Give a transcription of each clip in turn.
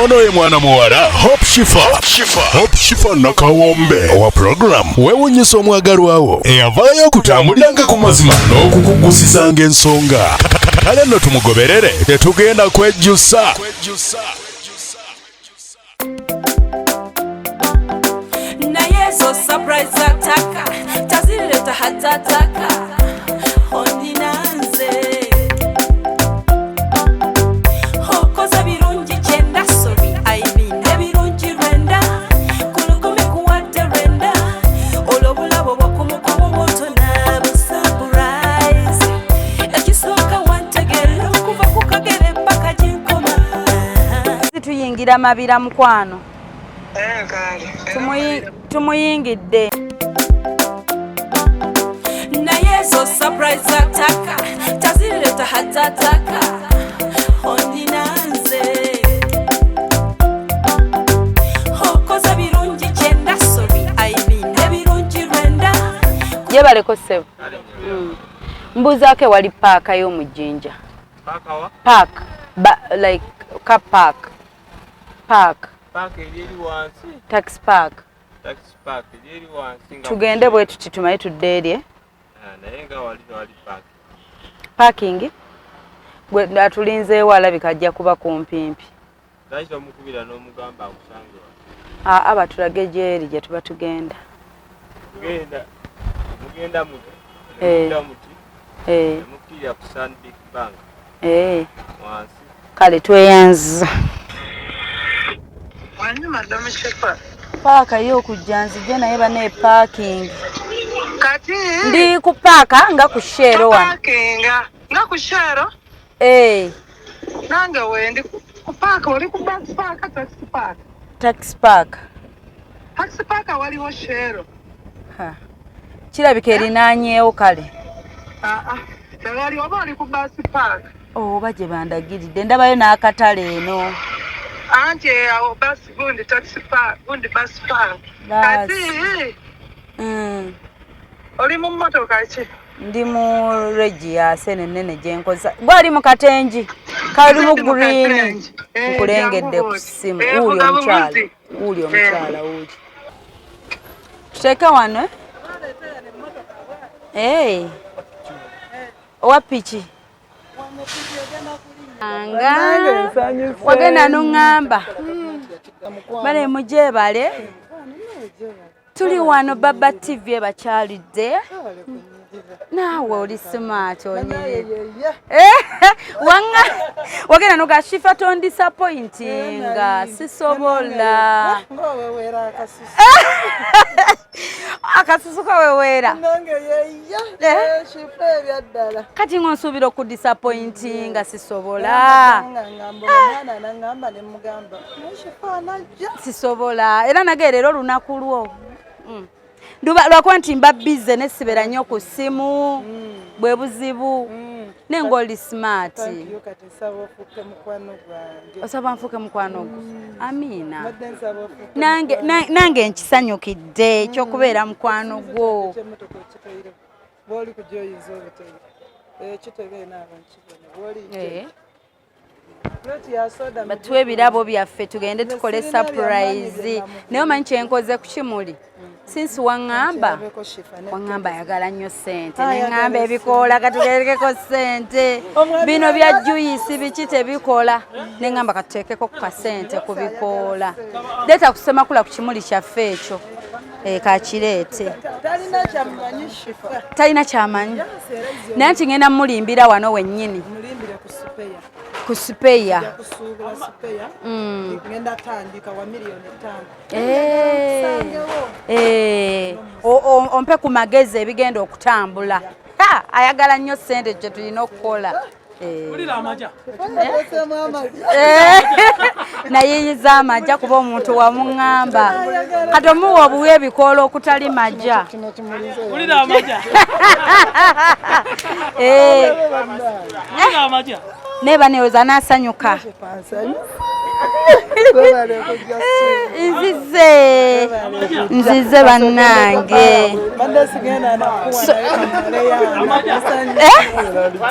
ono ye mwana muwala Hope Shifah. Hope Shifah nakawombe owa program weewunyisa omwagalwawo eyavaayo okutambuliranga ku mazima n'okukugusisanga ensonga. Kale nno tumugoberere tetugenda kwejjusa. Naye so surprise ataka tazileta hatataka ondinanze hokoza birungi chenda sorry aibine birungi renda kulukumi kuwate renda olobulabo bwakumukumu moto na surprise ekisoka wantegera kuva kukagere paka jinkoma tuyingira mabira mukwano tumuyingidde naye so surprise ataka tazileta hatataka ondinanze hokoza birungi chenda sorry aibine birungi renda yebaleko sebo mbuzaake wali paaka y'omu Jinja park like car park taxi park tugende bwe tuti tumaye tudde erye parking gwe atulinzeewo alabika ajja kuba kumpimpi batulage gyeri gye tuba tugenda kale tweyanza paaka y'okujja nzije naye bane parking kati ndi ku paaka nga ku shero wano nga ku shero nange wendi ku paaka oli ku bus paaka taxi park waliwo shero kirabika erinaanyeewo kale tewali oba oli ku bus paaka oba gye bandagiridde ndabayo n'akatale eno anti awo basi gundi taxi park gundi bus park kati oli mu mmotoka ki ndi mu regia senenene gyenkoza gwali mu katengi kali mu green nkulengedde ku ssimu uli omukyala uli tuteeke wano owa piki wagenda n'oŋŋamba bale mujebale tuli wano Baba TV bakyalidde naawe oli smart onyere wagenda noga Shifah tondisappointinga sisobola akasusu kaweweera kati ngonsuubira okudisappointinga sisobola sisobola era nageerera olunaku lwo lwakuba nti mba bize nesibera nnyo ku ssimu bwe buzibu nenga oli smart osaba nfuuke mukwano gwo amiina nange nkisanyukidde ekyokubeera mukwano gwo batuwe ebirabo byaffe tugende tukole surprise naye omanyi kyenkoze ku Kimuli since waŋŋamba ayagala nnyo ssente neŋŋamba ebikoola katuteekeko ssente bino bya juice biki tebikola neŋŋamba katuteekeko ku kasente ku bikoola leeta kusemakula ku Kimuli kyaffe ekyo kakireete talina kyamanyi naye nti ngenda mulimbira wano wennyini ku Speya ompe ku magezi ebigenda okutambula ayagala nnyo ssente kye tulina okukola nayiyiza amajja kuba omuntu wamuŋŋamba kati omuwa obuwa ebikoola okutali majja neba newoza nasanyuka nzize bannange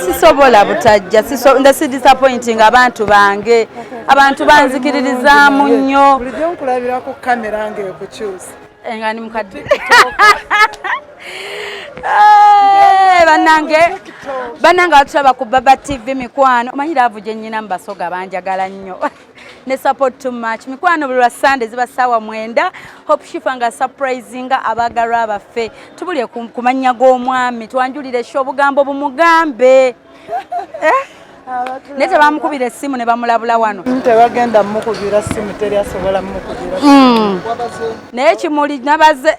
sisobola butajja nda si disappointing abantu bange abantu banzikiririzaamu nnyo bulijjo nkulabira ku kamera ng'ekukyusa engani mukadde bannange batulaba ku Baba TV mikwano omanyi laavu gye nnyina mu basoga banjagala nnyo ne support too much mikwano buli lwa Sunday ziba ssaawa 9 Hope Shifah nga surprisinga abaagalwa baffe tubulye ku mannya g'omwami twanjulire sho obugambo bumugambe naye tebamukubira essimu ne bamulabula wano tebagenda mukubira ssimu teri asobola mukubira naye ekimuli nabaze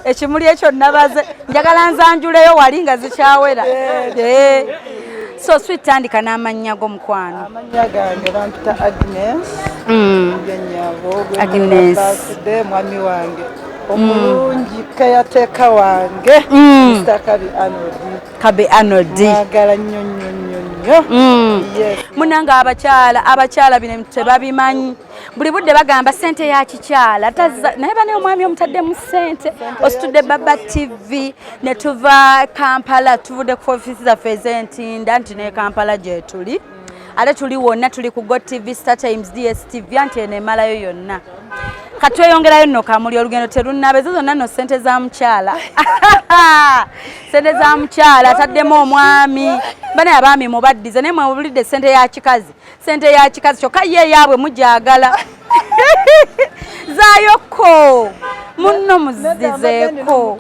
ekimuli ekyo nabaze njagala nzanjuleyo wali nga zikyawera so sweet tandika n'amannya g'omukwano amannya gange bampita Agnes yennyabo Agnes mwami wange omulungi kayateeka wange Mr. Kabi Arnold mwagala nnyo munanga abakyala bino tebabimanyi buli budde bagamba ssente ya kikyala naye bane omwami omutaddemu ssente ositudde Baba TV ne tuva Kampala tuvudde ku ofiisi zaffe ez'entinda nti ne Kampala gye tuli ate tuli wonna tuli ku Got TV, Star Times, DSTV anti eno emalayo yonna katweyongerayo nno Kamuli olugendo terunnabe ezo zonna nno ssente za mukyala ssente za mukyala ataddemu omwami bane abaami mubaddize naye mwebulidde ssente ya kikazi kyokka ye eyaabwe mujagala zaayokko munno muzizeeko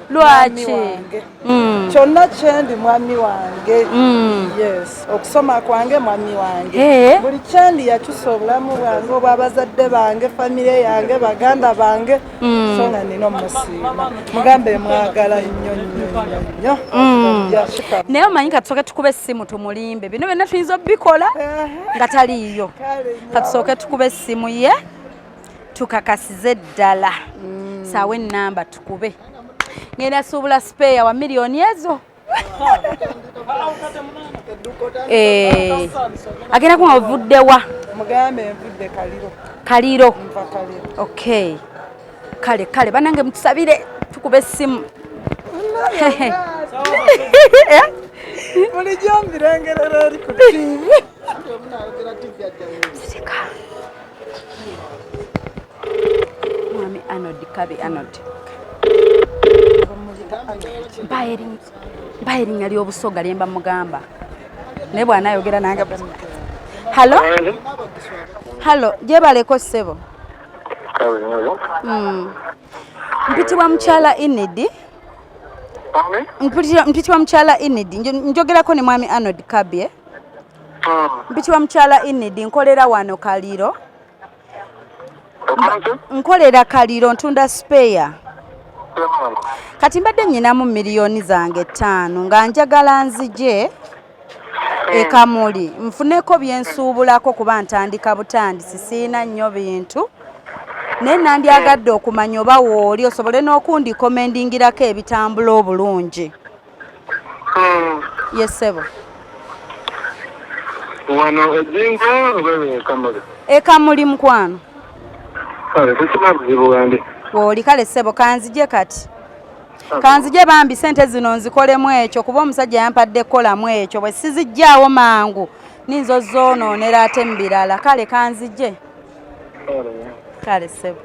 lwaki kyonna kyendi mwami wange okusoma kwange mwami wange buli kyendi yakyusa obulamu bwange obwa abazadde bange famire yange baganda bange so nga nina omusiima mugambe mwagala nnyo naye omanyi katusooke tukube essimu tumulimbe bino byonna tuyinza obikola nga taliiyo katusooke tukube essimu ye tukakasize ddala saawa ennamba tukube ngenda suubula spare wa miliyoni ezo agenda kuba ovudde wa mugambe nvudde kaliro okay kale banange mutusabire tukube essimu bulijjo mbirengerera eri ku TV mwami Arnold Kabi Arnold mpa erinnya ly'obusoga lyemba mugamba naye bw'anaayogera nange halo gyebaleko ssebo mpitibwa mukyala Inidi mpitibwa mukyala Inidi njogerako ne mwami Arnold Kabi mpitibwa mukyala Inidi nkolera wano Kaliro nkolera Kaliro ntunda spare kati mbadde nnyinamu miliyoni zange 5 nga njagala nzije Ekamuli nfuneko byensuubulako kuba ntandika butandisi siina nnyo bintu naye nandyagadde okumanya oba wooli osobole n'okundikomendingirako ebitambula obulungi yesebo wano ejinja oba Ekamuli Ekamuli mukwano wooli kale ssebo kanzije kati kanzije bambi ssente zino nzikolemu ekyo kuba omusajja yampadde kkolamu ekyo bwe sizijjaawo mangu ninzo zoonoonera ate mu birala kale kanzije kale ssebo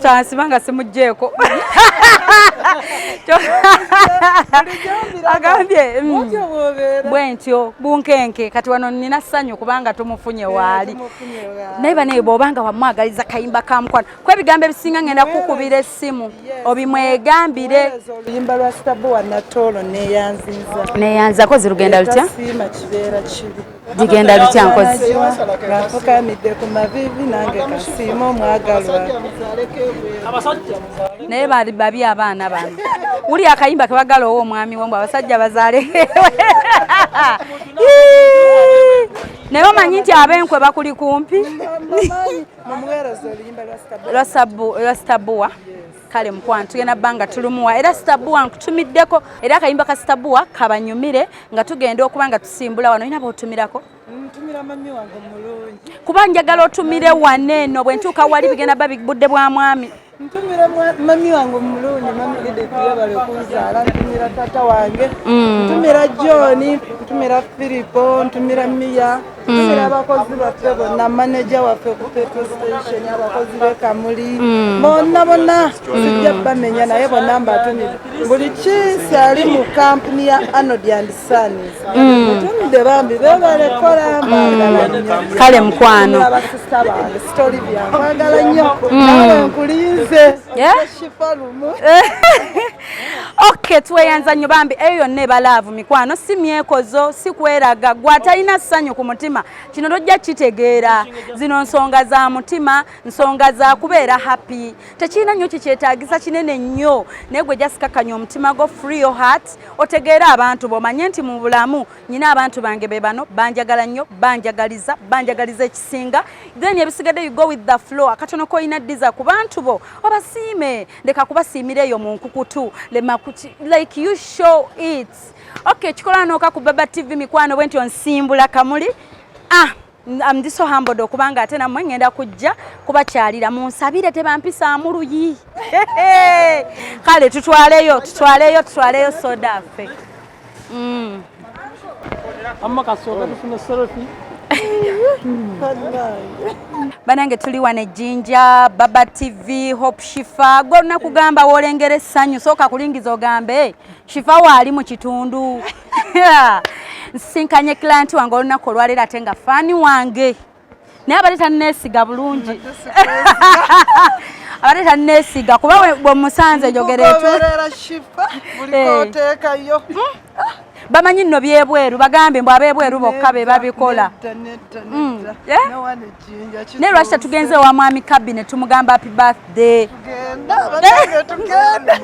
tansima nga simugjeeko agambye bwe ntyo bunkenke kati wano nina ssanyu kubanga tumufunye waali naye banaye bw'obanga wamwagaliza kayimba ka mukwano kw ebigambo ebisinga ngenda kukubira essimu obimwegambire oluyimba lwa Stabowa Natolo neyanzako zirugenda lutya siima kibeera kibi digenda lutya nkozi ngafukamidde ku mavivi nange kasiima omwagalwa naye bali babi abaana bano wuli akayimba kebagala owo omwami wombu abasajja bazaale naye omanyi nti ab'enkwe bakuli kumpi lwa Stabowa kale mukwano tugenda bbanga tulumuwa era Stabowa nkutumiddeko era akayimba ka Stabowa kabanyumire nga tugenda okuba nga tusimbula wano olina b'otumirako ntumira mami wange mulungi kuba njagala otumire wane eno bwe ntuuka wali bigenda babibudde bwa mwami Ntumira mami wange omulungi mami Gedetiyo bali kunzaala ntumira tata wange ntumira John ntumira Filipo ntumira Mia ntumira abakozi baffe bonna manager waffe ku petrol station abakozi b'Ekamuli bonna sijja bamenya naye bonna mbatumira buli kiisi ali mu kampuni ya Arnold and Sons ntumidde bambi bebalekola mbagala nnyo kale mukwano abasista bange story byankwagala nnyo nawe nkulinze Shifah lumu Okay, tweyanza nnyo bambi eyo yonna ebalaavu mikwano si myekozo si kweraga gwatalina ssanyu ku mutima kino tojja kitegeera zino nsonga za mutima nsonga za kubeera happy tekirina nnyo kikyetaagisa kinene nnyo naye gwe jasikakanya omutima go free your heart otegeera abantu bomanye nti mu bulamu nyina abantu bange be bano banjagala nnyo banjagaliza ekisinga then ebisigadde you go with the flow akatono koyina ddiza ku bantu bo obasiime leka kubasiimira eyo mu nkukutu like you show it. Okay, chikola noka ku Baba TV mikwano bwenti onsimbula Kamuli. I'm so humbled okubanga ate namwe ngenda kujja kubakyalira munsabire tebampisa amuluyi. Kale tutwaleyo soda ffe. Amma kasoka tufuna selfie. Banange tuli wane Jinja, Baba TV, Hope Shifah. Gonna kugamba wolengere sanyu soka kulingiza ogambe. Shifah wali mu kitundu. Nsinkanye client wange olunaku olwalera ate nga fani wange. Naye abaleta nesiga bulungi. Abaleta nesiga kuba bwe musanze jogeretu. Kuberera Shifah buli koteekayo. Bamanyi nno byebweru bagambe mbw abebweru bokka be babikola. Ne lwaki tugenze wa mwami Kabi ne tumugamba happy birthday. Tugenda.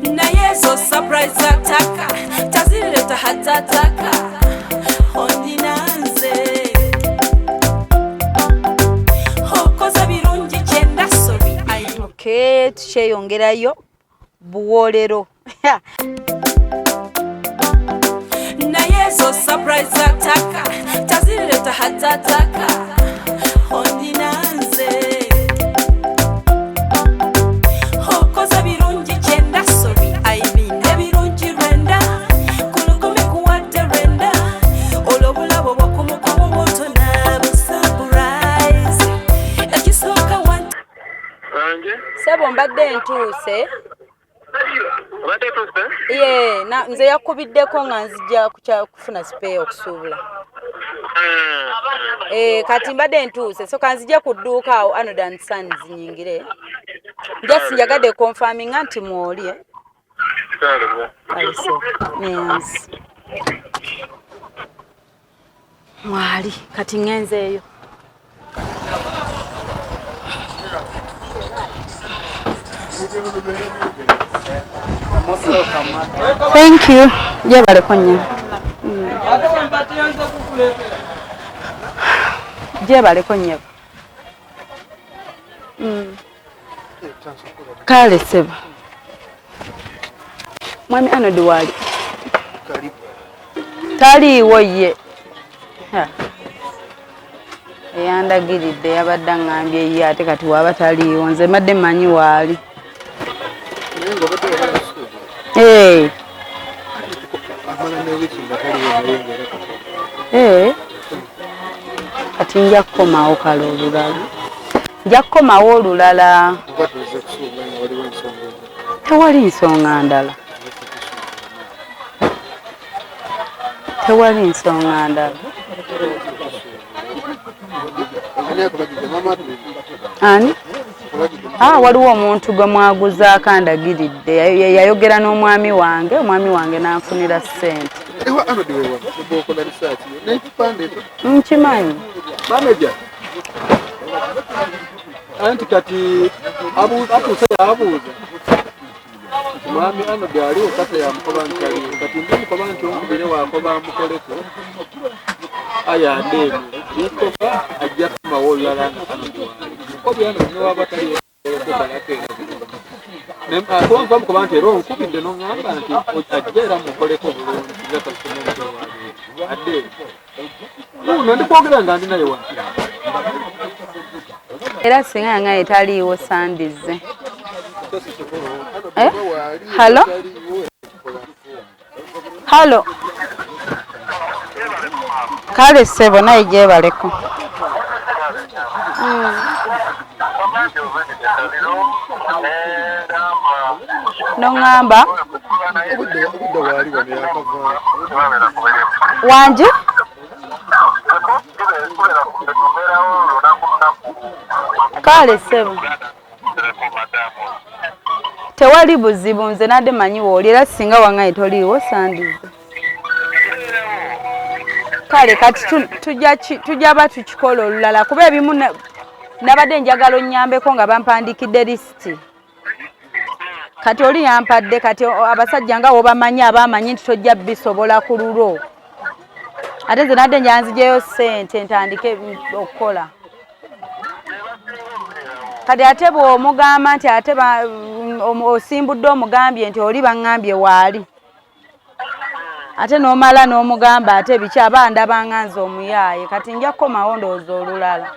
naye zo surprise ataka tazileta hatataka ondinanze hokoza birungi kyenda sorry Okay, tukyeyongerayo buwolero. naye zo surprise ataka tazileta hatataka ondinanze hokoza birungi kyenda sorry aibinde birungi rwenda kulukumi kuwadde rwenda olwobulabo bwakumukomo bwotona busurprise ekisooka wanti Kanje? Sebo mbadde ntuuse. Abadde tuuse? Nze yakubiddeko nga nzija kufuna spare okusuubula. Kati mbadde ntuuse so kanzija ku dduuka awo Arnold and Sons nyingire. Just njagadde confirming nti mwoli. Yes. Mwali kati ngenzeeyo. Thank you. Jebale konya. Jebale konya. Kale seba. Mwami Arnold wali. Taliiwo ye. Yandagiridde yabadde ngambye ye ate kati waba taliiwo nze madde manyi waali. Kati nja kukomawo kale olulala. Nja kukomawo olulala. Tewali nsonga ndala. Tewali nsonga ndala. Ani? Waliwo omuntu gwe mwaguzaako andagiridde yayogera n'omwami wange n'anfunira ssente. Nkimanyi. Anti kati atuuse yabuuza. Mwami Arnold aliwo kata yamukoba nti aliwo. Kati ndimukoba nti omubire wakoba amukoleko. Ayande ikoba ajja kumawo olulala nga Arnold wali. Kobi Arnold ne waba taliwo. Akuwanva mukoba nti era onkubidde n'oŋŋamba nti ajja era mukoleko bulungi nga kasitoma wali. Adde. Uno ndikwogera nga ndi naye wanti. Era singa yanga etaliiwo sandize. Hello? Hello? Kale ssebo naye gyebaleko. Nongamba? Wanje? Kale ssebo. Tewali buzibu nze nadde manyi wooli era singa wangaye toliiwo sandize. Kale kati tujja tukikola olulala kuba ebimu nabadde njagala onnyambeko nga bampandikidde lisiti. Kati oli yampadde kati abasajja nga wobamanyi abamanyi nti tojja bisobola ku lulo. Ate nze nadde njanzijeyo ssente ntandike okukola. Kati ate bw'omugamba nti ate osimbudde omugambye nti oli baŋŋambye waali. Ate n'omala n'omugamba ate biki aba ndabanga nze omuyaaye kati nja kukomawo ndowooza olulala.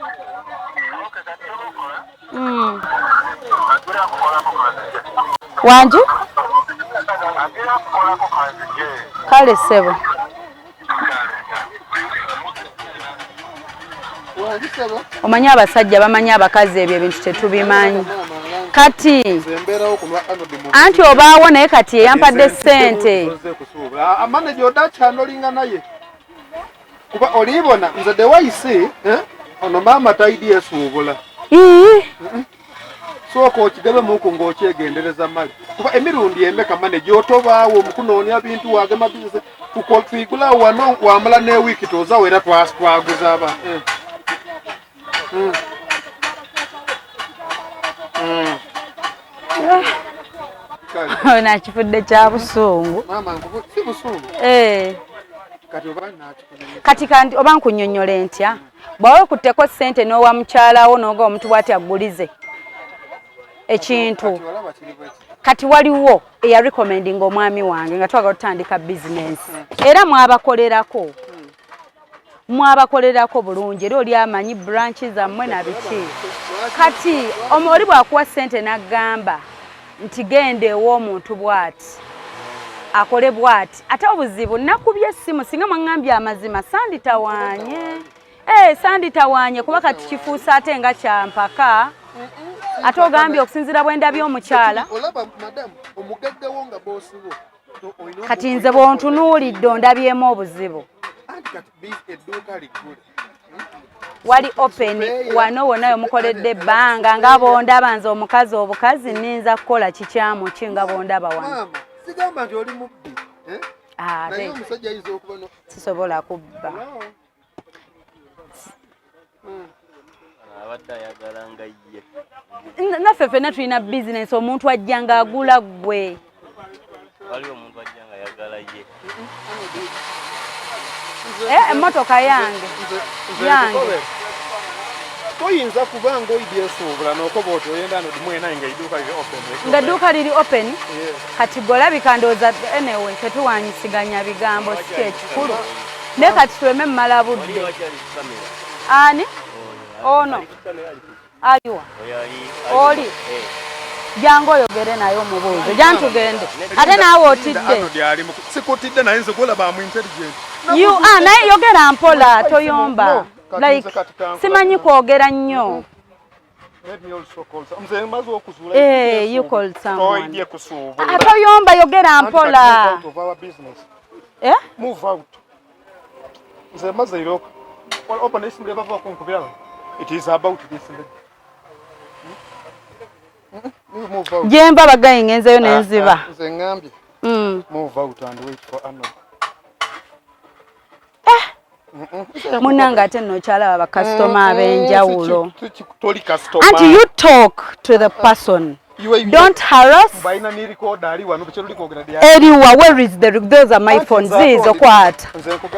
Wanju? Kale ssebo. Omanyi abasajja bamanyi abakazi ebyo ebintu tetubimanyi. Kati anti obaawo naye kati eyampadde ssente. Amane gy'odakyanolinga naye. Kuba olibona nze the way see, ono maama tayidi esuubula. Sooka okigebe muku ng'okyegendereza mali. Kuba emirundi emeka mane gy'otobaawo omukunoonya bintu wagema bizinesi tuyigulawo wano wamala n'ewiiki tozaawo era twaguza aba. Nakifudde kya busungu. Si busungu. Kati oba nkunnyonnyole ntya bw'awe kutteko ssente n'owa mukyalawo n'oga omuntu bw'ati agulize ekintu. Kati waliwo eyarecommendinga omwami wange nga twagala tutandika bizinensi era mwabakolerako bulungi era oli amanyi branchi zammwe na biki. Kati oli bw'akuwa ssente n'aggamba nti genda ew'omuntu bw'ati akole bw'ati ate obuzibu nakubye essimu singa mwaŋŋambye amazima sanditawaanye kuba kati kifuusa ate nga kyampaka ate ogambye okusinziira bwe ndabye omukyala kati nze bw'ontunuulidde ondabyemu obuzibu. Wali open wano wonna omukoledde ebbanga nga bondaba nze omukazi obukazi ninza kukola kikyamu ki nga bondaba wano. Sigamba nti oli mubbi. Naye omusajja ayinza okuba no. Sisobola kubba. Abadde ayagala nga ye. Naffe ffenna tulina bizinensi omuntu ajja nga agula ggwe. Waliwo omuntu ajja nga ayagala ye. Emmotoka yange. Toyinza kubanga oyidde esuubula n'okoba oti oyenda mwena nga edduuka liri open. Nga edduuka liri open? Kati golabika ndowooza anyway tetuwanyisiganya bigambo si kyekikulu. Naye kati tuleme mmala budde. Ani? Ono? Aliwa? Oli? Jangu oyogere naye omubuuzo. Jantugende. Ate naawe otidde. Sikutidde naye nze golaba mu intelligent. Naye yogera mpola toyomba. Like simanyi kwogera nnyo. Let me also call some. You called someone. Toyomba yogera mpola. Move out. Nze maze iroka. Open this mleba kwa kunkubira. It is about this. Move out. Jemba bagayi ngenzeyo nenziba. Nze ngambye. Move out and wait for Arnold. Munanga ate nno kyala aba customer abenjawulo. And you talk to the person. Don't harass. Eriwa, where is those are my phones? These or what?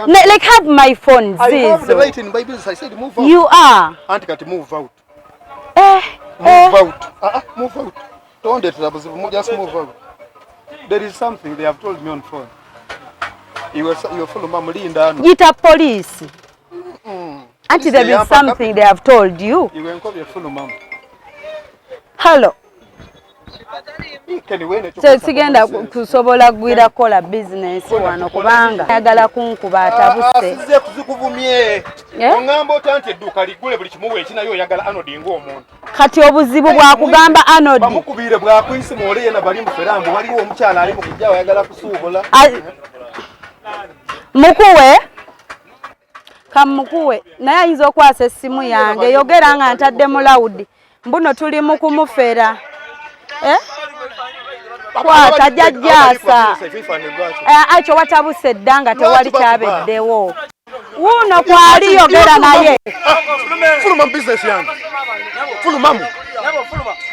Like have my phones. I have the right in my business. I said move out. You are. Auntie got to move out. Move out. Move out. Don't let just move out. There is something they have told me on phone. You are full of Linda. Yita police. Auntie, there is something they have told you. Hello. So sigenda kusobola gwira kola business wano kubanga yagala kunkuba atabuse. Size kuzikuvumye. Ongambo tante edduka ligule buli kimuwe ekinayo yagala Arnold ng'omuntu. Kati obuzibu bwa kugamba Arnold. Bamukubire bwa kwisi mole na bali muferambo waliwo omukyala ali mu kujjawa yagala kusuubola. Mukuwe kamukuwe naye ayinza okwasa essimu yange yogera nga ntadde mu loud mbuno tuli mu kumufera kwata jajjasa acho watabuse ddanga tewali kyabeddewo wuno kwali yogera naye fuluma business yange fulumamu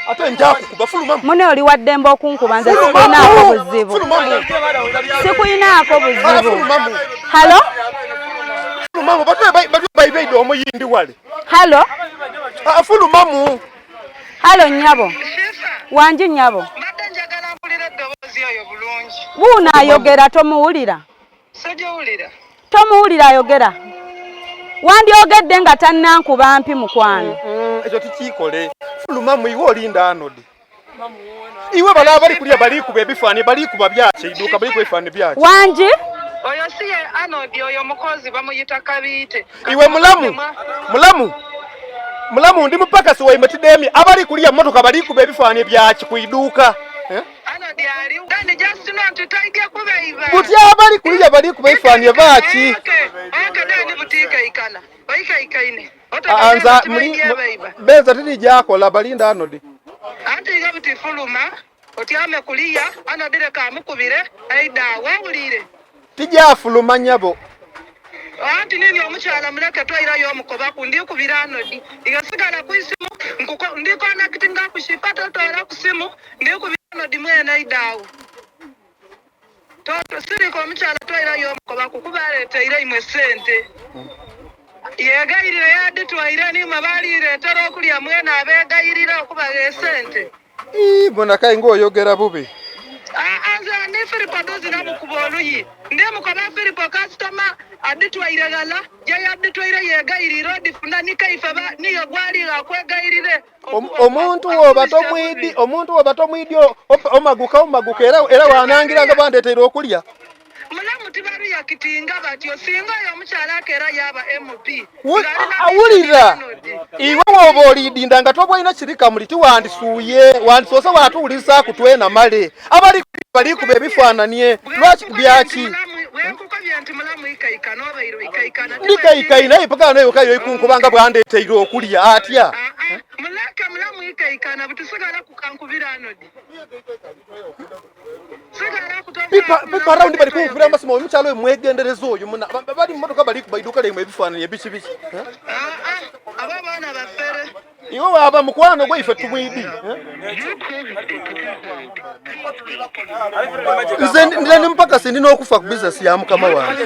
ate njaku kuba fulumamu mune oli waddembe okunkuba nze sikuyinaako buzibu sikuyinaako buzibu halo fulumamu batwe omuyindi wale halo fulumamu halo nyabo wanji nyabo wuno ayogera tomuwulira tomuwulira ayogera wandyogedde nga tannankuba mpi mukwano ekyo tikikole fulumamu iwe olinda Arnold iwe bala bali kulya bali kuba ebifaani bali kuba byaki iduka bali kuba ebifaani byaki wanji oyo siye Arnold oyo mukozi bamuyita Kabite iwe mulamu ndi mupaka siwe imetidemi abali kulya motoka bali kuba ebifaani byaki ku iduka Arnold ali ndani just not taige kubeiba buti abali kulya bali kuba ebifaani byaki ndani butika ikana baika ikaine anza beza tili jakola balinda Arnold anti gabuti fuluma otyame kuliya Arnold kamukubire aida wawulire tija fuluma nyabo anti nini omukyala muleke twaira yo mukoba kundi kubira Arnold igasigala ku isimu ndiko nakitinga kushipata twara ku simu ndi kubira Arnold mwene aidawo toto siri ko omukyala twaira yo mukoba kukubalete ire imwe sente yegairire yadde twaire ni mabalire tero okulya mwene abegairire okubaga sente bona kai ngoyogera bubi anza ni Filipo dozi na mukuboluyi ndi mukoba Filipo customer aditwaire gala ya aditwaire yegairire difuna nikaifa niyo gwali akwegairire omuntu obatomwidi omaguka era wanangira nga bandeetera okulya mulamu tibaru yakitinga batyo singa yo mukyala akera yaba MP awulira iwe woba olidinda nga tobwalina kirika muliti wandisoose watuwulisa kutwena male abali bali kuba ebifaananye lwaki byaki ndikaikayi naye paka naye okayo ikunkubanga bwandeeteire okulya atya muleke mulamu ikaikana butusigala kukankubira Arnold pipa round bali kunkubira amasimo omukyalo mwegendereza oyo bali mmotoka bali kubaiduka lemu ebifaananye biki aba baana bafere iwe waba mukwano gwe ife tumwidi nze ndi mpaka sindi n'okufa ku business ya mukama wange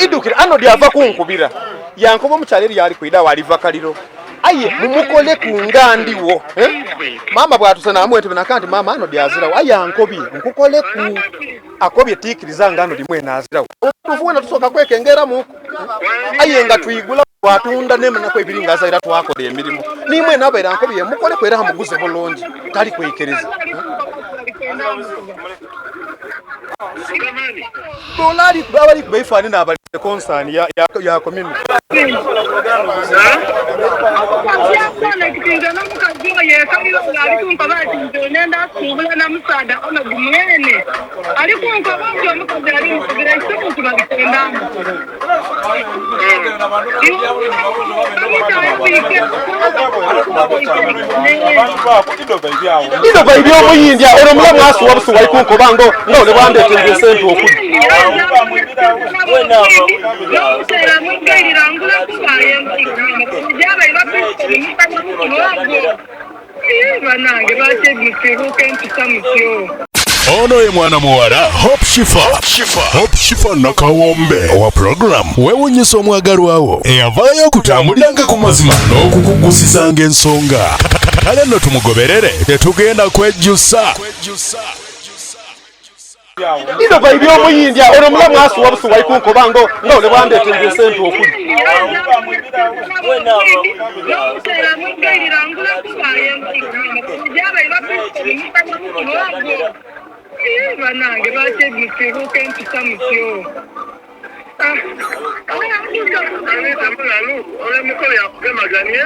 idukira Arnold ava kunkubira yankoba omukyalo eri yali kwida waliva kaliro aye mumukole kungandiwo mama bwatuse namwetebe nakanti mama Arnold azirawo aye ankobye nkukole ku akobye tikiriza nga Arnold mwene azirawo tufuwena tusoka kwekengera muku aye nga tuyigula watunda nemana kwebiringa azaira twakola emirimu nimwe nabaira ankobye mukole kwera hamuguze bulungi tali kwekeriza dolari babali kubaifani nabali concern ya community ido baby omuyindi ero mulamu asu wabusu waikunko bango ngole bwande tengesento okuli ono ye mwana muwala Hope Shifah nakawombe owa program wewunyisa omwagalwawo eyavaayo okutambuliranga ku mazima n'okukugusisanga ensonga kale nno tumugoberere tetugenda kwejjusa Ido baby omuyindya ono mulamu asuwa busuwa ikunko bango ngole bwande tende sento okuli. Banange bategese bukenshi samutyo. Ole mukolo yakugemaganiye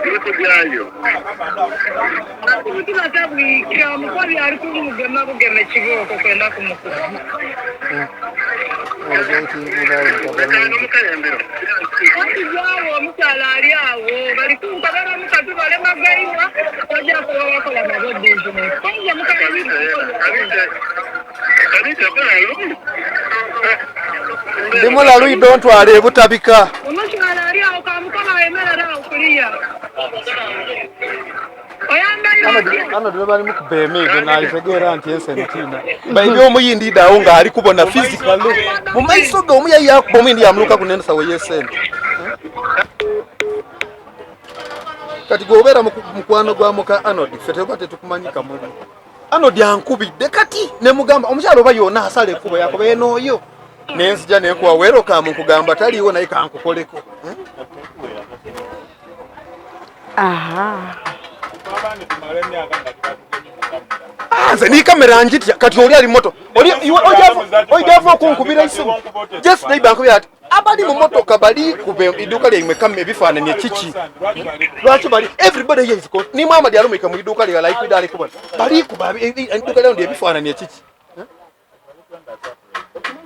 ibitubyayo. Tunatabwika mukolo yari kumugema bugeme kiboko kwenda kumukura. Yawo mutala ali awo bali kunkabara mukatu bale magayima ojja kuba wakola nabo business. Konje mukala Ndimola lui don't worry ebutabika. Omukyala ali awo kamukama emerera okuliya. Ano debali mukubemege nalitegera nti esentina. Baby omuyindi dawo nga ali kubona physically. Mu maiso go omuya yakuba omuyindi yamuluka kunensa we yesente. Kati gobera mukwano gwa muka Arnold fete bate tukumanyika muri. Arnold yankubidde kati ne mugamba omukyalo bayona asale kubo yakobe enoyo. Nensija nekuwa wero kamu kugamba taliwo naye kankukoleko. Aha. Nze ni kamera njitya kati oli ali moto. Oli ojafu kunkubira isimu. Just nayi banko byati. Abali mu motoka bali kube iduka lye imekamme bifaananye kiki. Lwaki bali everybody here is caught. Ni mama dialume ikamu iduka lye like dali kubona. Bali kuba iduka lye ndiye bifaananye kiki.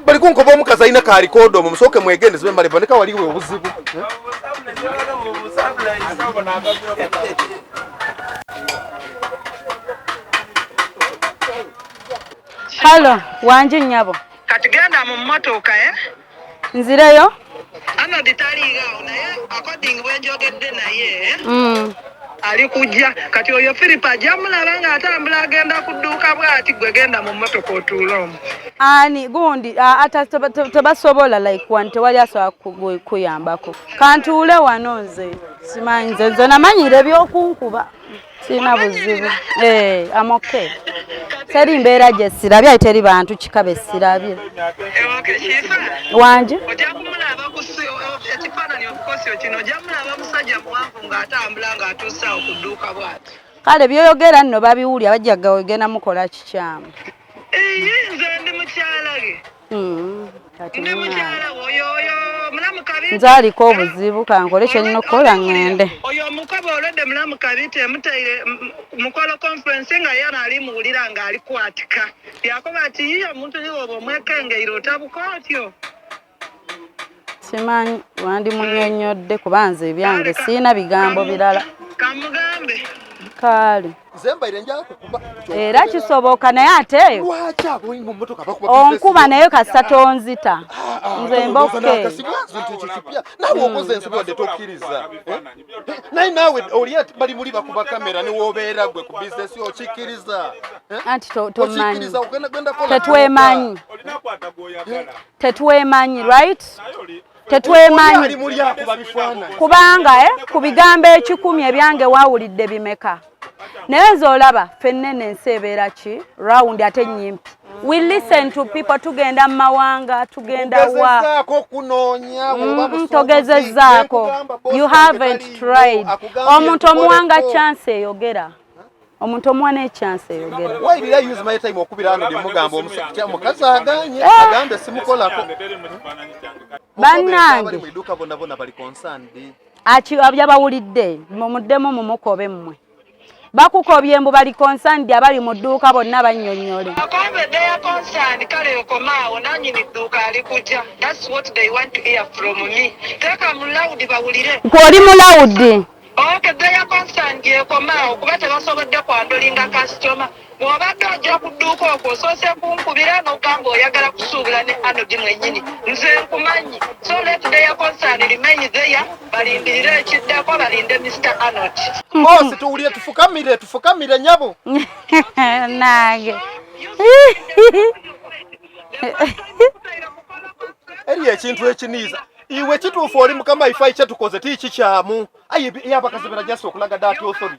Bali kunkoba omukazi ayina ka record omu musoke mwegende zibe mbali boneka waliwe obuzibu. Hello, wanje nyabo. Kati genda mu motoka Nzireyo? Ano ditaliga naye according bwenjogedde naye. Ali kujja kati oyo Philipa jamulaba nga atambula agenda kudduuka bwati gwe genda mu motoka otuulomu. Ani gundi ata tebasobola like wante wali asobola kuyambako. Kantuule wano nze. Simanyi nze namanyire by'okunkuba. Sina buzibu. I'm okay. Teri mbeera gye sirabye ate eri bantu kikabe sirabye. Okay, Shifa. Wanje? Ojja kumulaba ku ekifaananyi okukosyo kino ojja mulaba musajja muwanvu ng'atambula ng'atuusa okudduuka bwati. Kale byoyogera nno babiwulya bajja gawegena mukola kikyamu. Nze ndi mukyala ge. Ndi mukyala oyo mulamu Kabi. Nze aliko obuzibu kankole kye nnina okukola ngende. Oyo omukoba olwedde mulamu Kabi temutaire mukolo conference nga yana ali muwulira ng'ali kwatika. Yakoba ati yiyo omuntu niwo oba omwekengeire otabuka otyo. Simanyi wandi munnyonnyodde kuba nze ebyange siina bigambo birala. Kamugambe. Kale. Zembaire njala kukuba. Era kisoboka naye ate Lwaki abo mu motoka bakuba. onkuba naye kasita tonzita. Nze mbokke. Nawe okoze ensibu wadde tokkiriza. Nawe oli ati bali muli bakuba kamera ne wobeera gwe ku business okikkiriza. Anti tomanyi. Tetwemanyi. Tetwemanyi, right? Tetwemanyi. Kubanga ku bigambo 10 ebyange waawulidde bimeka. Naye nze olaba ffennene ensi ebeera ki round ate nnyimpi. We listen to people tugenda mu mawanga tugenda wa. Togezezzaako. You haven't tried. Omuntu omuwanga chance eyogera. Omuntu omwana chance eyogera. Why did I use my time okubira ano mugamba omusajja mukazi aganye agambe simukolako. Bannange. Mwiduka bonna bali concerned. Abyabawulidde muddemu mumukobe mmwe. Bakukobye mbu bali concerned abali mu dduuka bonna bannyonnyole. Akombe they are concerned kale okomaawo nanyini dduuka ali kujja. That's what they want to hear from me. Teka mu loud bawulire. Kwoli mu loud. Okay, they are concerned yekomaawo kuba tebasobodde kwandolinga customer. Bw'obadde ojja ku dduuka okwo osoose kunkubira n'ogamba oyagala kusuubula ne Arnold mwennyini. Nze nkumanyi. So let their concern remain there. Balindirire ekiddako balinde Mr. Arnold. Bosi tuwulire tufukamire nyabo. Nange. Eri ekintu ekiniiza. iwe kituufu oli mukama ife ekyo tukoze tiiki kyamu ayi yaba kasebera just okulaga that authority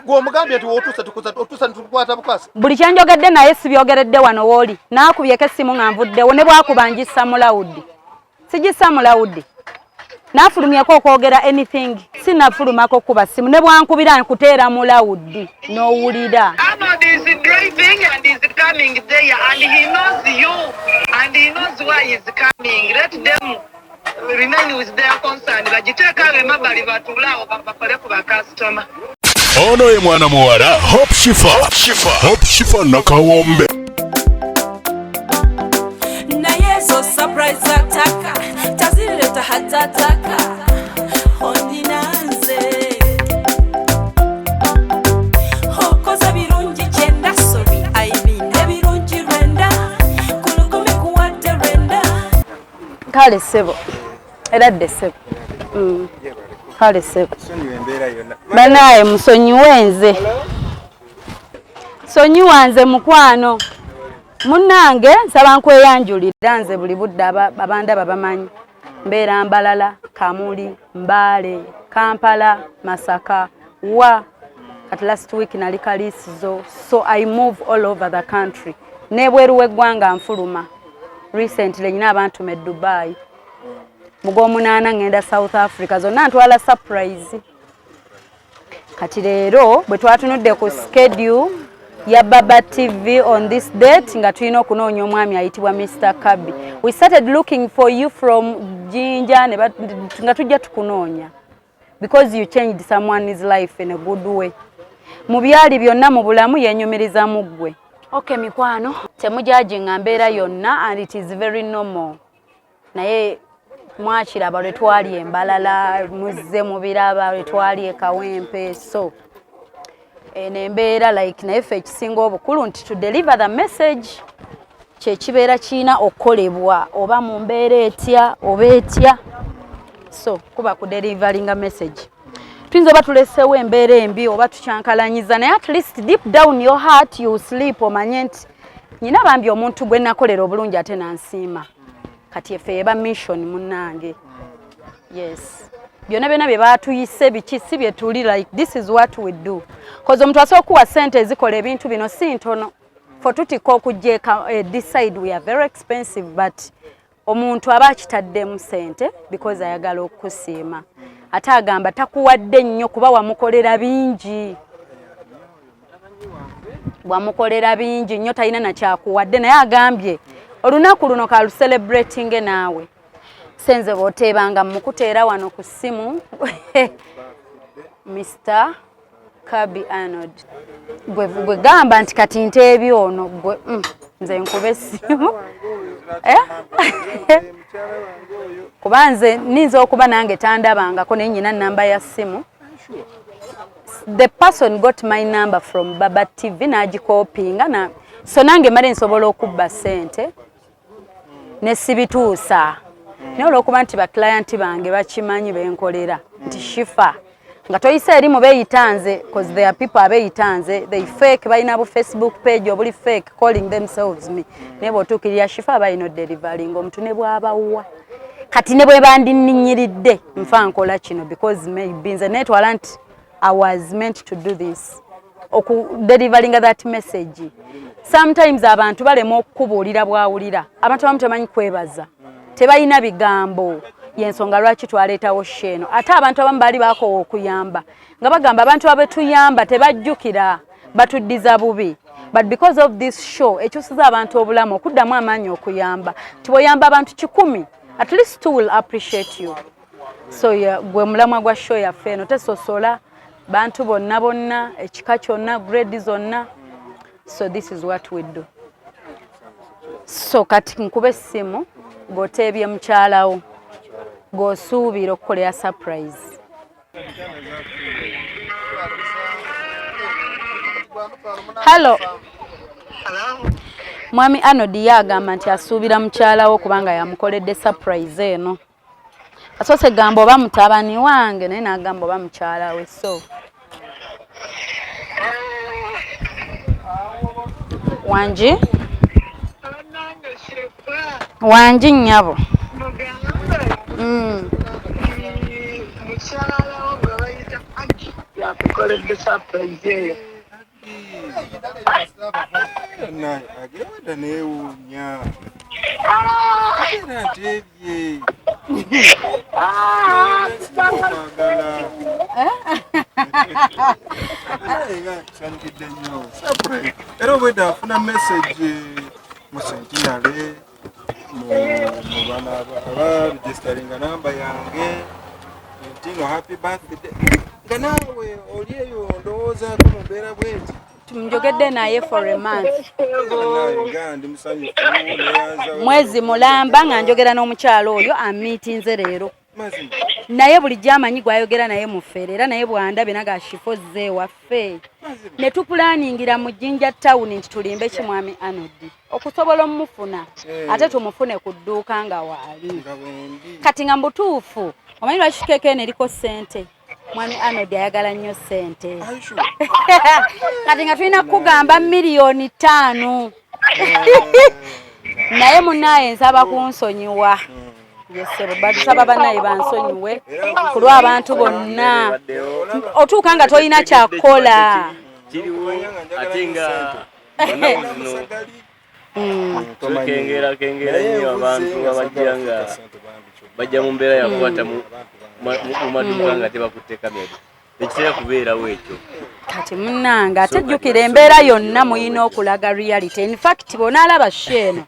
gwe omugambye nti wotuusa nitukwata bukasa buli kyenjogedde naye sibyogeredde wano wooli naakubyeko essimu nga nvuddewo ne bwakubanjisa mulawudi sigisa mulawudi nafulumyeko okwogera anything sinafulumako kuba simu ne bwankubira nkuteera mulawudi n'owulira ono ye mwana muwala Hope Shifah Hope Shifah nakawombe naye zo surprise ataka tazileta hatataka ondinanze hokoza birungi kyenda sobi aibine birungi rwenda kulukumi kuwadde rwenda kale sebo era dde sebo kale sebo banaye musonyiwe nze sonyiwa nze mukwano munnange nsaba nkweyanjulira nze buli budde abandaba bamanyi mbeera Mbalala, Kamuli, Mbale, Kampala, Masaka, wa kati last week nali Kaliisizo, so I move all over the country. Nebweru w'eggwanga nfuluma. Recently nina abantu me Dubai. Mugoomunaana ngenda South Africa zonna ntwala surprise. Kati leero bwe twatunudde ku schedule ya Baba TV on this date nga tulina okunoonya omwami ayitibwa Mr. Kabi. We started looking for you from Jinja nga tujja tukunoonya because you changed someone's life in a good way. Mu byali byonna mu bulamu yenyumiriza mu ggwe. Okay mikwano temujajinga mbeera yonna and it is very normal. Naye mwakiraba lwe twali Mbalala muzze mu biraba lwe twali Kawempe so nembeera like naye ffe ekisinga obukulu nti to deliver the message kyekibeera kiina okukolebwa oba mu mbeera etya oba etya so kuba kudelivaringa message tuyinza oba tuleseewo embeera embi oba tukyankalanyiza naye at least deep down your heart you sleep omanye nti nyina bambi omuntu gwe nakolera obulungi ate nansiima kati effe eba mission munnange yes byonna byonna bye baatuyise biki si bye tuli like this is what we do because omuntu asobola okuwa ssente ezikola ebintu bino si ntono fo tutika okujjeeka this side we are very expensive but omuntu aba akitaddemu ssente because ayagala okukusiima ate agamba takuwadde nnyo kuba wamukolera bingi wamukolera bingi nnyo talina nakyakuwadde naye agambye olunaku luno kalu celebrating naawe senze boteebanga mukuteera wano ku ssimu Mr. Kabi Arnold gwe gamba nti kati nteebyo ono gwe nze nkube essimu kuba nze ninza okuba nange tandabangako naye nyina namba ya ssimu the person got my number from Baba TV n'agikopinga na so nange mali nsobola okubba ssente ne sibituusa naye olw'okuba nti baklayenti bange bakimanyi benkolera nti Shifah nga toyise eri mu beeyitanze because there are people abeeyitanze they fake balina bu Facebook page obuli fake calling themselves me naye bw'otuukirira Shifah balina delivering omuntu ne bw'abawa kati ne bwe bandinninyiridde nfa nkola kino because maybe nze neetwala nti I was meant to do this delivering that message sometimes abantu balema okukubuulira bwawulira abantu abamu temanyi kwebaza tebalina bigambo yensonga lwaki twaleetawo sheeno ate abantu abamu baali baakoowa okuyamba nga bagamba abantu abetuyamba tebajjukira batuddiza bubi but because of this show ekyusiza abantu obulamu okuddamu amaanyi okuyamba tiboyamba abantu 100 at least 2 will appreciate you so gwe mulamwa gwa show yaffe eno tesosola bantu bonna bonna ekika kyonna grade zonna so this is what we do so kati nkube essimu goteebye mukyalawo gosuubira okukolera surprise hello mwami Arnold yagamba nti asuubira mukyalawo kubanga yamukoledde surprise eno asoose gamba oba mutabani wange naye n'agamba oba mukyalawe so Wanji? Wanji nyabo. Era weda afuna message musentinale mu bana aba registering namba yange ntingo happy birthday nganawe oliyeyo ndowooza ko mubera bweti Tumjogedde naye for a month. Mwezi mulamba nga njogera n'omukyalo oyo amitinze leero. Naye bulijjo amanyi gwayogera naye mufeere era naye bwanda bena gashifoze waffe. Ne tupulaningira mu Jinja town nti tulimbe Kimwami Arnold okusobola omufuna ate tumufune ku dduuka nga waali. Kati nga mbutuufu omanyi lwaki keeke neriko ssente. Mwami Arnold ayagala nnyo ssente. Kati nga tulina kugamba miliyoni 5. Naye munnaye nsaba kunsonyiwa. Yesebo badusaba banaye bansonyiwe kulwa abantu bonna. Otuuka nga tolina kyakola. Atinga kengera nnyo abantu abajjanga bajja mu mbeera yakukwata mu maduka nga tebakutte kamera. Ekitera kubeerawo ekyo. Kati munnanga ate jjukira embeera yonna muyina okulaga reality. In fact bonaalaba sheeno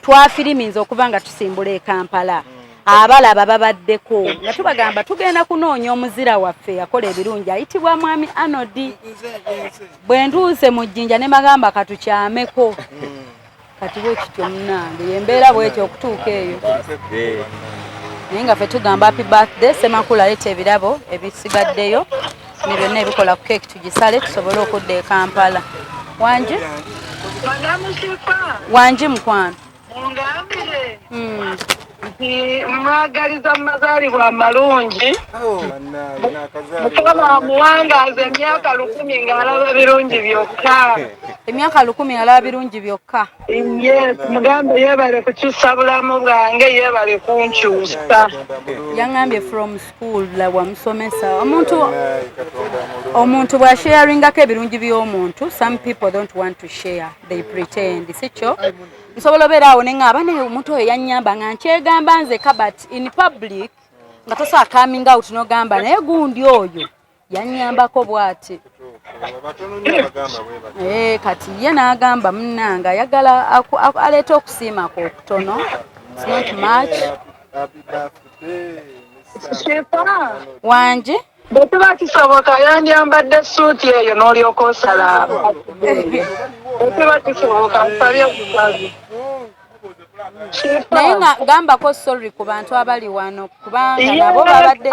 twafiriminza okuva nga tusimbula e Kampala. Abalaba babaddeko nga tubagamba tugenda kunoonya omuzira waffe yakola ebirungi ayitibwa Mwami Arnold. Bwe ntuuse mu Jinja ne magamba katukyameko. Kati bwe kityo munnange yembeera bwetyo okutuuka eyo. Naye nga ffe tugamba happy birthday Ssemakula leeta ebirabo ebisigaddeyo ne byonna ebikola ku keeki tugisale tusobole okudda e Kampala. Wanji? Wanji mukwano. Mwagaliza amazaalibwa amalungi. Mukama amuwangaaza emyaka 1000 ng'alaba birungi byokka. Emyaka 1000 alaba birungi byokka. Yes, mugambe yeebale kukyusa bulamu bwange yeebale kunkyusa. Yangambye from school la wamusomesa omuntu bw'asharingako ebirungi by'omuntu. Some people don't want to share, they pretend. Sikyo nsobola obeeraawo ne ng'aba naye omuntu oyo yannyamba nga nkyegamba nzeka but in public nga tosobola coming out n'ogamba naye gundi oyo yannyambako bw'ati. Kati ye n'agamba munnanga ayagala aleeta okusiimako okutono. It's not much. Wanji? Bwe tuba kisoboka yandyambadde suuti eyo n'olyoka osala. Bwe tuba kisoboka nsabye okusabi. Naye gambako sorry ku bantu abali wano kubanga nabo babadde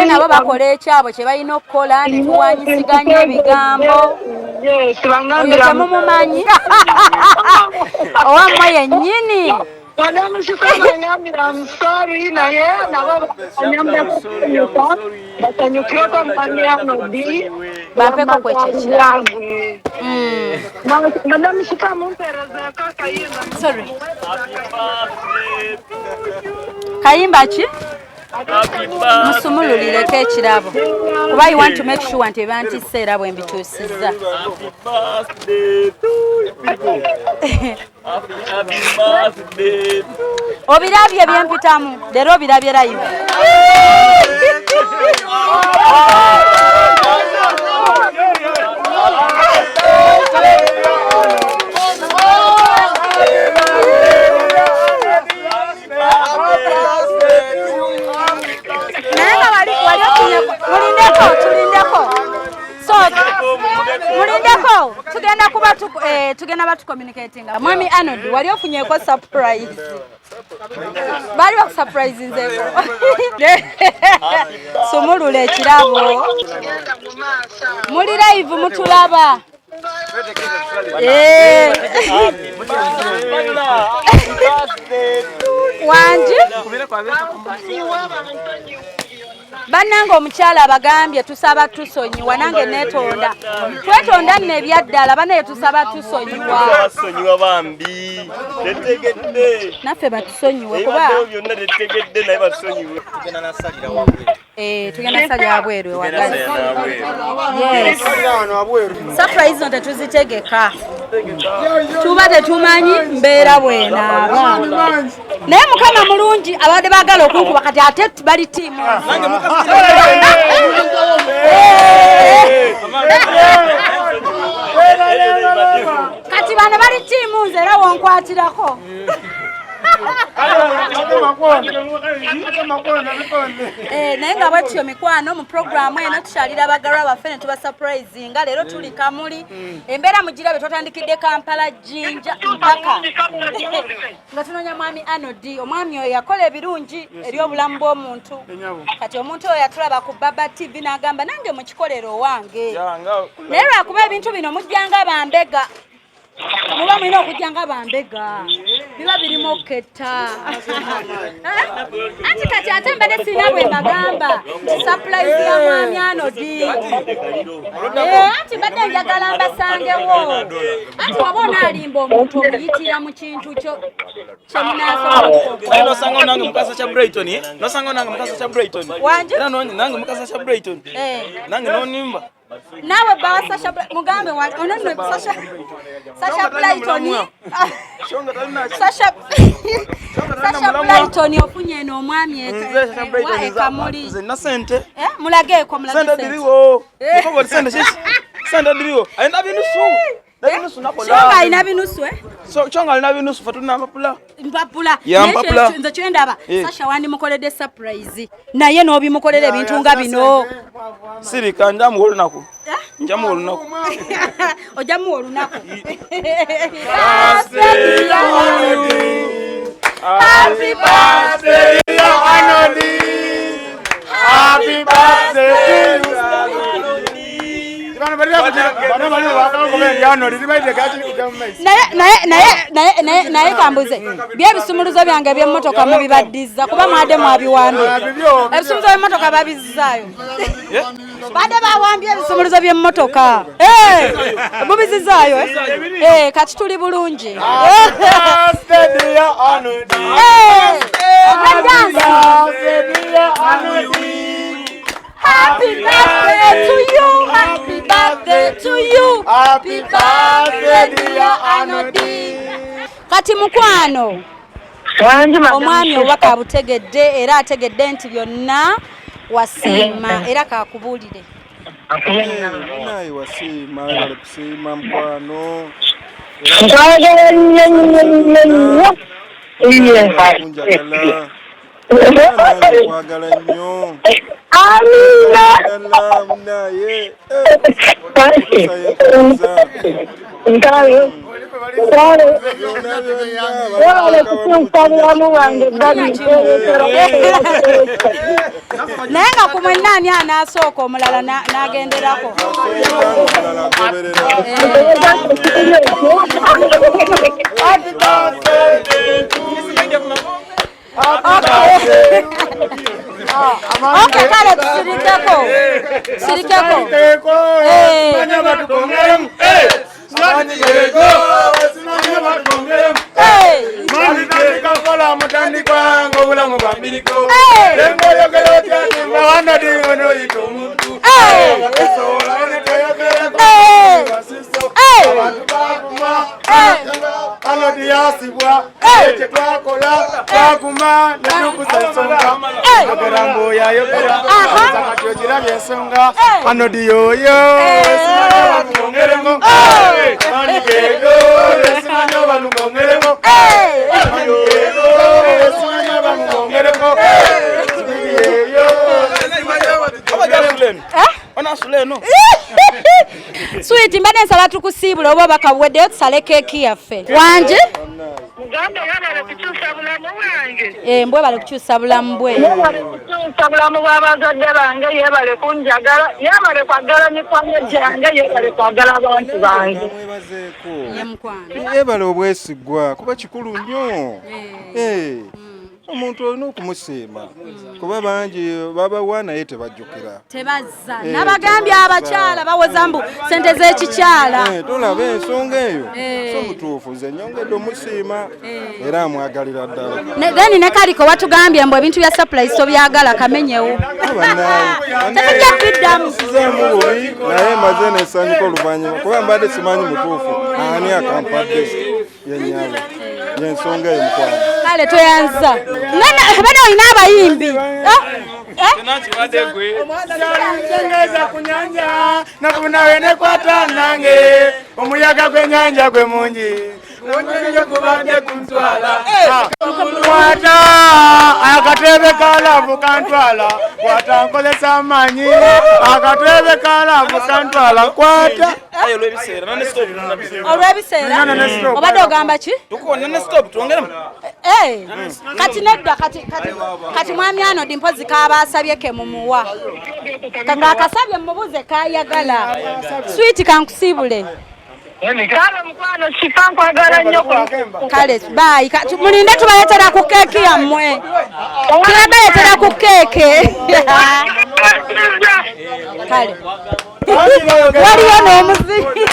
nabo bakola ekyabo kye balina okukola ne tuwanyisiganya ebigambo. Oyo temumumanyi owammwe yennyini. Madame Shifah ngambira I'm sorry naye nabo basanyukireko Mwami Arnold bampeko kwekyekiraa. Madame Shifah mumpeerezeko akayimba. Sorry. Kayimba ki? Musumululireko ekirabo kuba you want to make sure nti ebantisse era bwe mbituusizza. Obirabye byempitamu leero obirabye live. Mulindeko tugenda batu communicating. Mwami Arnold wali ofunyeko surprise. Bali wa surprise nzeko. Sumulule ekirabo. Muli live mutulaba. Wanji? bannange omukyala abagambye tusaba tusonyiwa nange netonda twetonda nno ebyaddala banaye tusaba tusonyiwa bambi tetegedde naffe batusonyiwe kuba byonna tetegedde naye batusonyiwe tugenda salira abweru ewagala surprise no tetuzitegeka tuba tetumanyi mbeera bwenaaba naye mukama mulungi abadde baagala okunkuba kati ate bali tiimu kati bano bali tiimu nze era wonkwatirako naye nga bwetyo mikwano mu programu eno tukyalira abagalwa baffe ne tuba surprisinga leero tuli Kamuli embeera mugirabe twatandikidde Kampala Jinja mpaka nga tunoonya mwami Arnold omwami oyo yakola ebirungi eri obulamu bw'omuntu kati omuntu oyo yatulaba ku Baba TV n'agamba nange mukikolero wange naye lwakuba ebintu bino mujjanga bambega muba mulina okujja nga bambega biba birimu oketta anti kati ate mbadde sirina bwe mbagamba surprise ya mwami Arnold anti mbadde njagala mbasangewo anti waba onaalimba omuntu omuyitira mu kintu kyo nosanga nange mukasa kya Brighton nosanga nange mukasa kya Brighton wanje era nange mukasa kya Brighton nange nonimba nawe bawa Sasha mugambe onono Sasha Brighton Sasha Brighton ofunye eno omwami Ekamulli nze na sente mulageko sente diriwo mukobo sente shishi sente diriwo ayina binusu Shonga alina binusu Chonga alina binusu fatuna mpapula nze kyendaba Sasha wandi mukoledde surprise naye n'obimukolera ebintu nga bino sirika njamu olunaku njamu olunaku ojamu olunaku Happy birthday Arnold Happy birthday naye kambuze byebisumuluzo byange by'emmotoka mubibaddiza kuba mwadde mwabiwambye ebisumuluzo by'emmotoka babizizaayo badde bawambye ebisumuluzo by'emmotoka mubizizaayo kati tuli bulungi Happy birthday to you, happy birthday to you, happy birthday dear Arnold. Kati mukwano omwami obubaka abutegedde era ategedde nti byonna wasiima era kakubuulire naye wasiima bali kusiima mukwano kwagala nnyo naye naye nga ku mwenna ani anaasooka omulala n'agenderako Okay, kale tusirikeko. Sweet mbane nsaba tukusiibula oba bakabuweddeyo tusale keeki yaffe wanje muganda yabale kukyusa bulamu bwange mbwe bale kukyusa bulamu bwe kukyusa bulamu bw'abazadde bange yebale kunjagala yebale kwagala mikwano gyange yebale kwagala abantu bange yebale obwesigwa kuba kikulu nnyo omuntu olina okumusiima kuba bangi babawa naye tebajjukira tebazza nabagambye abakyala bawoza mbu sente z'ekikyala tolaba ensonga eyo so mutuufu ze nyongedde omusiima era amwagalira ddala then ne Kaliko watugambye mbu ebintu bya surprise tobyagala kamenyewo tetujja kubiddamu bubi naye maze nesanyuka oluvannyuma kuba mbadde simanyi mutuufu ani akampadde yennyabo yensonga eyo mukwano kale toyanza bano olina abayimbi Omwanyengeza ku nyanja nakunawe nekwata nange omuyaga gw'ennyanja gwe mungi wonyeyo kubadde kuntwala kwata akatebe kalavu kantwala kwata nkozesa amanyi akatebe kalavu kantwala kwata olw'ebiseera obadde ogamba ki kati nedda kati mwami Arnold mpozi kabaasabye ke mumuwa ng'akasabye mubuze kayagala switi kankusibule kale bayi mulinde tubaleetera ku keeki yammwe tubaleetera ku keeke kale waliyo n'omuziki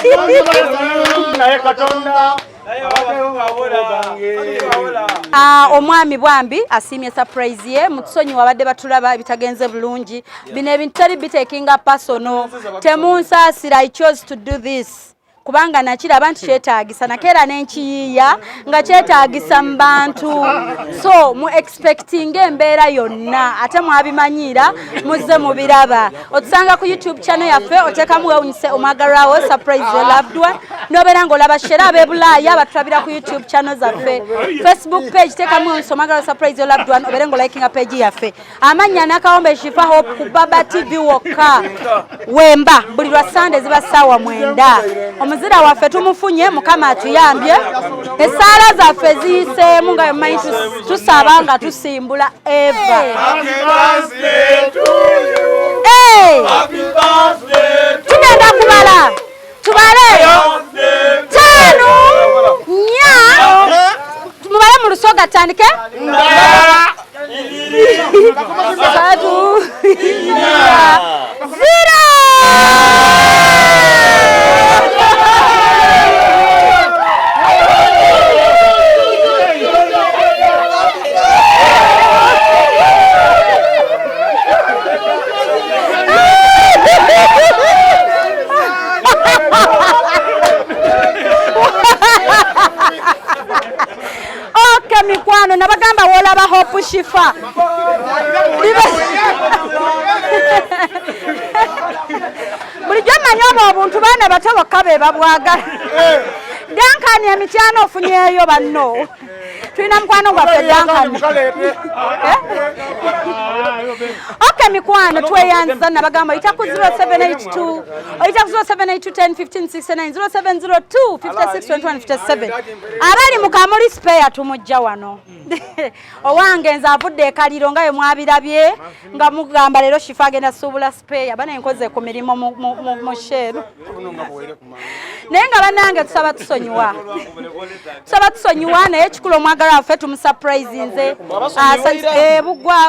omwami bwambi asiimye surprise ye mutusonyiwa abadde batulaba ebitagenze bulungi bino ebintu teri bitekinga personal temunsaasira I chose to do this kubanga nakiraba nti kyetaagisa nakeera n'enkiyiiya nga kyetaagisa mu bantu so mu expecting embeera yonna ate mwabimanyiira muzze mubiraba otusanga ku YouTube channel yaffe oteekamu weewunyise omwagalwawo surprise your loved one n'obeera ng'olaba shera ab'ebulaaya batulabira ku YouTube channel zaffe Facebook page teekamu weewunyise omwagalwawo surprise your loved one obeere ng'olikinga page yaffe amannya n'akawombe Shifah Hope ku Baba TV wokka wemba buli lwa Sunday ziba ssaawa 9 omuzira waffe tumufunye mukama atuyambye essaala zaffe ziyiseemu nga yomanyi tusaba nga tusimbula Eva tugenda kubala tubale 5 4 mubale mu lusoga tandike 3 mikwano nabagamba wolaba Hope Shifah bulijjo manyi obo obuntu baana bato bokka be babwagala dankani emityano ofunyeeyo banno tulina mukwano gwaffe dankani okay mikwano tweyanza nabagamba oyita ku 0782 oyita ku 0782101569 0702 562157 abali mu Kamuli spare tumujja wano owange nze avudde ekaliro nga ye mwabirabye nga mugamba leero Shifah agenda suubula spare bana enkoze ku mirimu mu sheru naye nga bannange tusaba tusonyiwa naye ekikulu omwagala waffe tumusurprise nze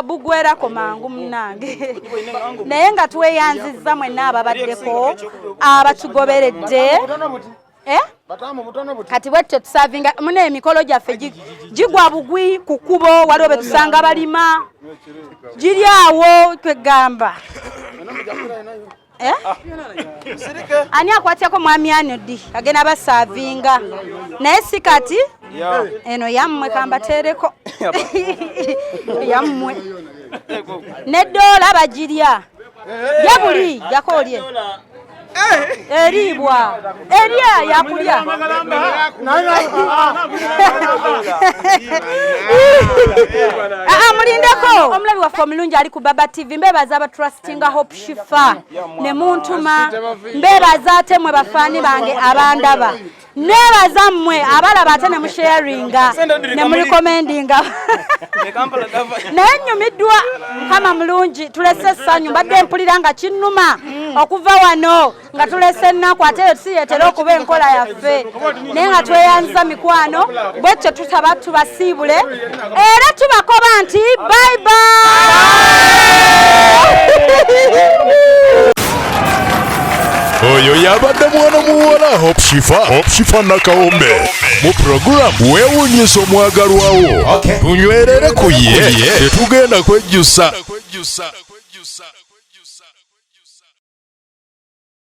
bugwerako mangu munnange naye nga tweyanzizza mwenna ababaddeko abatugoberedde kati bwetyo tusavinga mune emikolo gyaffe gigwa bugwi ku kkubo waliwo betusanga balima giri awo twegamba ani akwatyako mwami Arnold agenda basavinga naye si kati eno yammwe kambateereko yammwe nedoola bagirya yabuli yakolye eribwa erya yakulya mulindeko omulabi waffe omulungi ali ku Baba TV mbebaza abatrustinga Hope Shifah ne muntuma mbebaza ate mwe bafaani bange abandaba nebaza mmwe abalaba ate ne musharinga ne murecommendinga naye nnyumiddwa Mukama mulungi tulese essanyu mbadde mpulira nga kinnuma okuva wano nga tulese ennaku ate siyetera okuba enkola yaffe naye nga tweyanza mikwano bwetyo tusaba tubasiibule era tubakoba nti bye Oyo yabadde mwana muwala Hope Shifah Nakawombe mu program weewuunyisa omwagalwawo tunywerere ku ye tetugenda kwejjusa